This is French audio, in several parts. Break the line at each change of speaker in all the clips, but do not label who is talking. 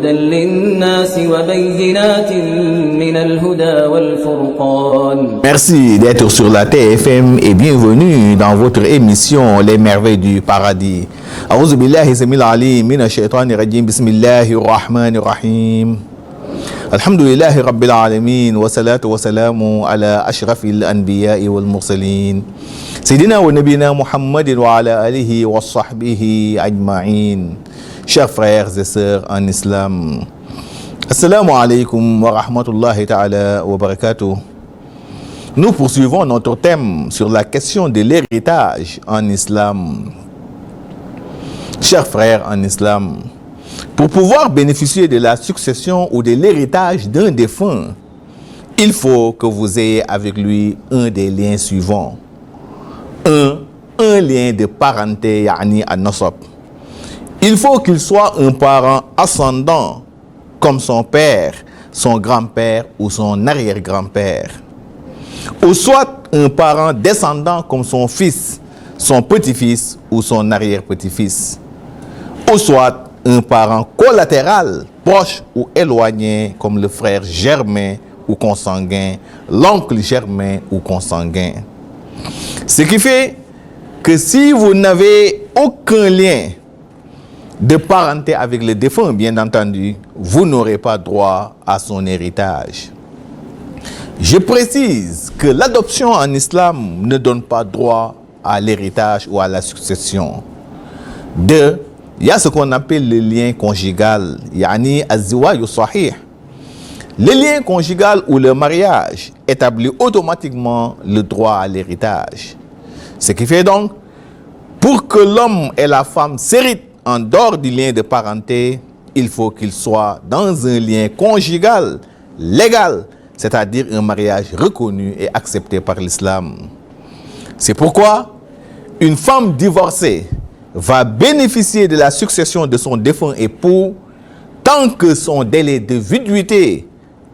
هدى للناس وبينات من الهدى والفرقان.
Merci d'être sur la TFM et bienvenue dans votre émission Les Merveilles du Paradis. أعوذ بالله السميع العليم من الشيطان الرجيم بسم الله الرحمن الرحيم. الحمد لله رب العالمين والصلاة والسلام على أشرف الأنبياء والمرسلين سيدنا ونبينا محمد وعلى آله وصحبه أجمعين. Chers frères et sœurs en islam, assalamu alaikum wa rahmatullahi ta'ala wa barakatuh. Nous poursuivons notre thème sur la question de l'héritage en islam. Chers frères en islam, pour pouvoir bénéficier de la succession ou de l'héritage d'un défunt, il faut que vous ayez avec lui un des liens suivants. Un lien de parenté, yani an-nasab. Il faut qu'il soit un parent ascendant, comme son père, son grand-père ou son arrière-grand-père. Ou soit un parent descendant comme son fils, son petit-fils ou son arrière-petit-fils. Ou soit un parent collatéral, proche ou éloigné, comme le frère germain ou consanguin, l'oncle germain ou consanguin. Ce qui fait que si vous n'avez aucun lien de parenté avec le défunt, bien entendu, vous n'aurez pas droit à son héritage. Je précise que l'adoption en islam ne donne pas droit à l'héritage ou à la succession. Il y a ce qu'on appelle le lien conjugal, yani az-ziwaj sahih. Le lien conjugal ou le mariage établit automatiquement le droit à l'héritage. Ce qui fait donc, pour que l'homme et la femme s'héritent en dehors du lien de parenté, il faut qu'ils soient dans un lien conjugal, légal, c'est-à-dire un mariage reconnu et accepté par l'islam. C'est pourquoi une femme divorcée va bénéficier de la succession de son défunt époux tant que son délai de viduité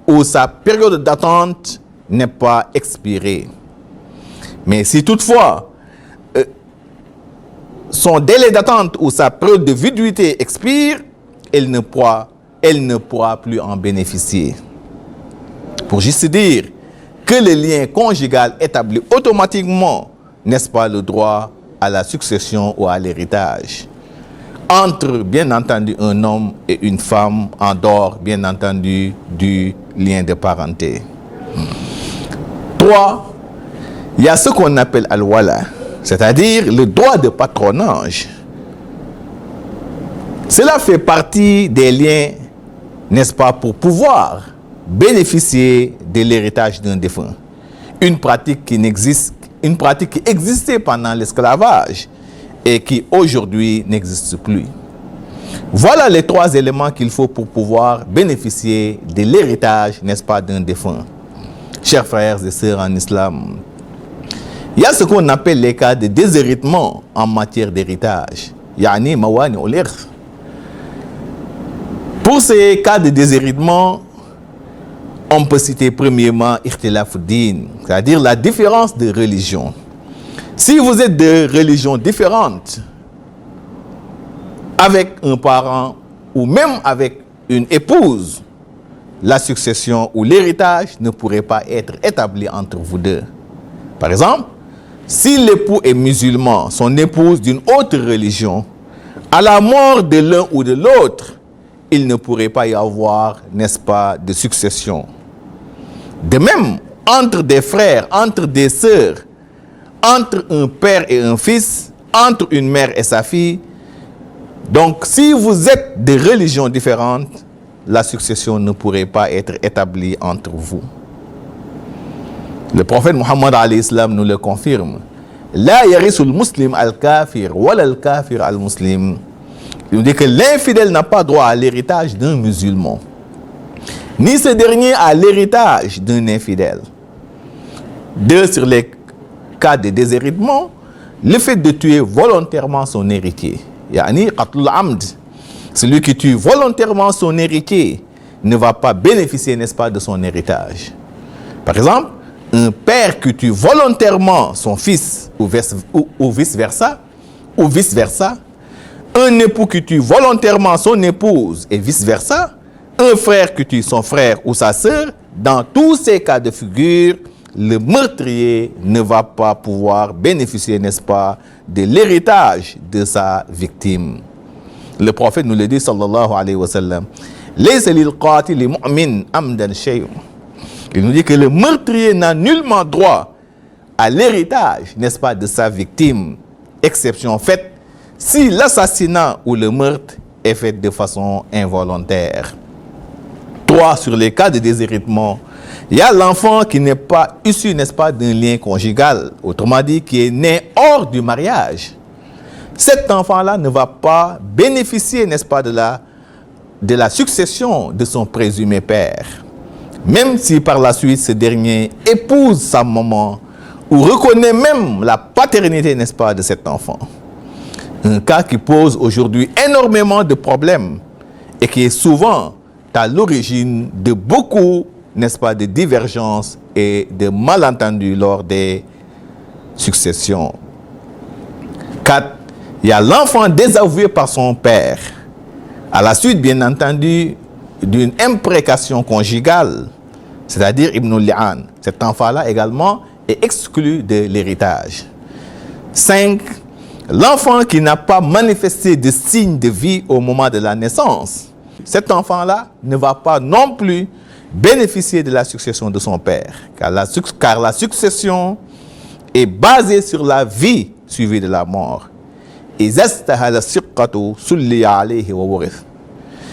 ou sa période d'attente n'est pas expiré. Mais si toutefois son délai d'attente ou sa période de viduité expire, elle ne pourra plus en bénéficier. Pour juste dire que le lien conjugal établit automatiquement, n'est-ce pas, le droit à la succession ou à l'héritage entre, bien entendu, un homme et une femme, en dehors, bien entendu, du lien de parenté. 3. Il y a ce qu'on appelle al-wala, c'est-à-dire le droit de patronage. Cela fait partie des liens, n'est-ce pas, pour pouvoir bénéficier de l'héritage d'un défunt. Une pratique qui existait pendant l'esclavage et qui aujourd'hui n'existe plus. Voilà les 3 éléments qu'il faut pour pouvoir bénéficier de l'héritage, n'est-ce pas, d'un défunt. Chers frères et sœurs en islam, il y a ce qu'on appelle les cas de déshéritement en matière d'héritage. Yani mawani ul-irth. Pour ces cas de déshéritement, on peut citer premièrement ikhtilaf ad-din, c'est-à-dire la différence de religion. Si vous êtes de religions différentes, avec un parent ou même avec une épouse, la succession ou l'héritage ne pourrait pas être établi entre vous deux. Par exemple, si l'époux est musulman, son épouse d'une autre religion, à la mort de l'un ou de l'autre, il ne pourrait pas y avoir, n'est-ce pas, de succession. De même, entre des frères, entre des sœurs, entre un père et un fils, entre une mère et sa fille, donc si vous êtes de religions différentes, la succession ne pourrait pas être établie entre vous. Le prophète Muhammad alayhi salam nous le confirme. La yarisul muslim al-kafir wala al-kafir al-muslim. Il nous dit que l'infidèle n'a pas droit à l'héritage d'un musulman, ni ce dernier à l'héritage d'un infidèle. 2. Sur les cas de déshéritement, le fait de tuer volontairement son héritier. Yani qatlul amd. Celui qui tue volontairement son héritier ne va pas bénéficier, n'est-ce pas, de son héritage. Par exemple, un père qui tue volontairement son fils ou vice-versa, un époux qui tue volontairement son épouse et vice-versa, un frère qui tue son frère ou sa sœur, dans tous ces cas de figure, le meurtrier ne va pas pouvoir bénéficier, n'est-ce pas, de l'héritage de sa victime. Le prophète nous le dit, sallallahu alayhi wa sallam, il nous dit que le meurtrier n'a nullement droit à l'héritage, n'est-ce pas, de sa victime, exception faite si l'assassinat ou le meurtre est fait de façon involontaire. 3. Sur les cas de déshéritement, il y a l'enfant qui n'est pas issu, n'est-ce pas, d'un lien conjugal, autrement dit, qui est né hors du mariage. Cet enfant-là ne va pas bénéficier, n'est-ce pas, de la succession de son présumé père. Même si par la suite ce dernier épouse sa maman ou reconnaît même la paternité, n'est-ce pas, de cet enfant. Un cas qui pose aujourd'hui énormément de problèmes et qui est souvent à l'origine de beaucoup, n'est-ce pas, de divergences et de malentendus lors des successions. 4. Il y a l'enfant désavoué par son père, à la suite, bien entendu, d'une imprécation conjugale, c'est-à-dire Ibn Li'an. Cet enfant-là également est exclu de l'héritage. 5. L'enfant qui n'a pas manifesté de signes de vie au moment de la naissance. Cet enfant-là ne va pas non plus bénéficier de la succession de son père, car la succession est basée sur la vie suivie de la mort.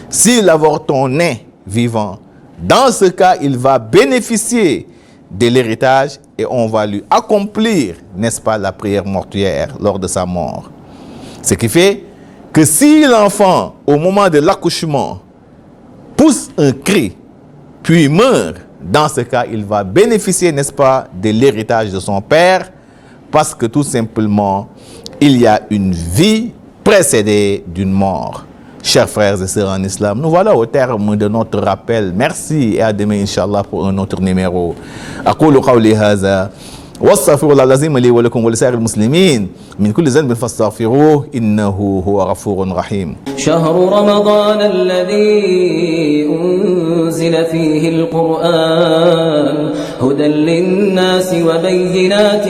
Si l'avorton naît vivant, dans ce cas, il va bénéficier de l'héritage et on va lui accomplir, n'est-ce pas, la prière mortuaire lors de sa mort. Ce qui fait que si l'enfant, au moment de l'accouchement, pousse un cri, puis meurt, dans ce cas, il va bénéficier, n'est-ce pas, de l'héritage de son père, parce que tout simplement, il y a une vie précédée d'une mort. Chers frères et sœurs en islam, nous voilà au terme de notre rappel. Merci et à demain, Inch'Allah, pour un autre numéro. أقول قولي هذا واستغفر الله العظيم لي ولكم ولسائر المسلمين من كل ذنب فاستغفروه إنه هو غفور رحيم.
شهر رمضان الذي أنزل فيه القرآن هدى للناس وبينات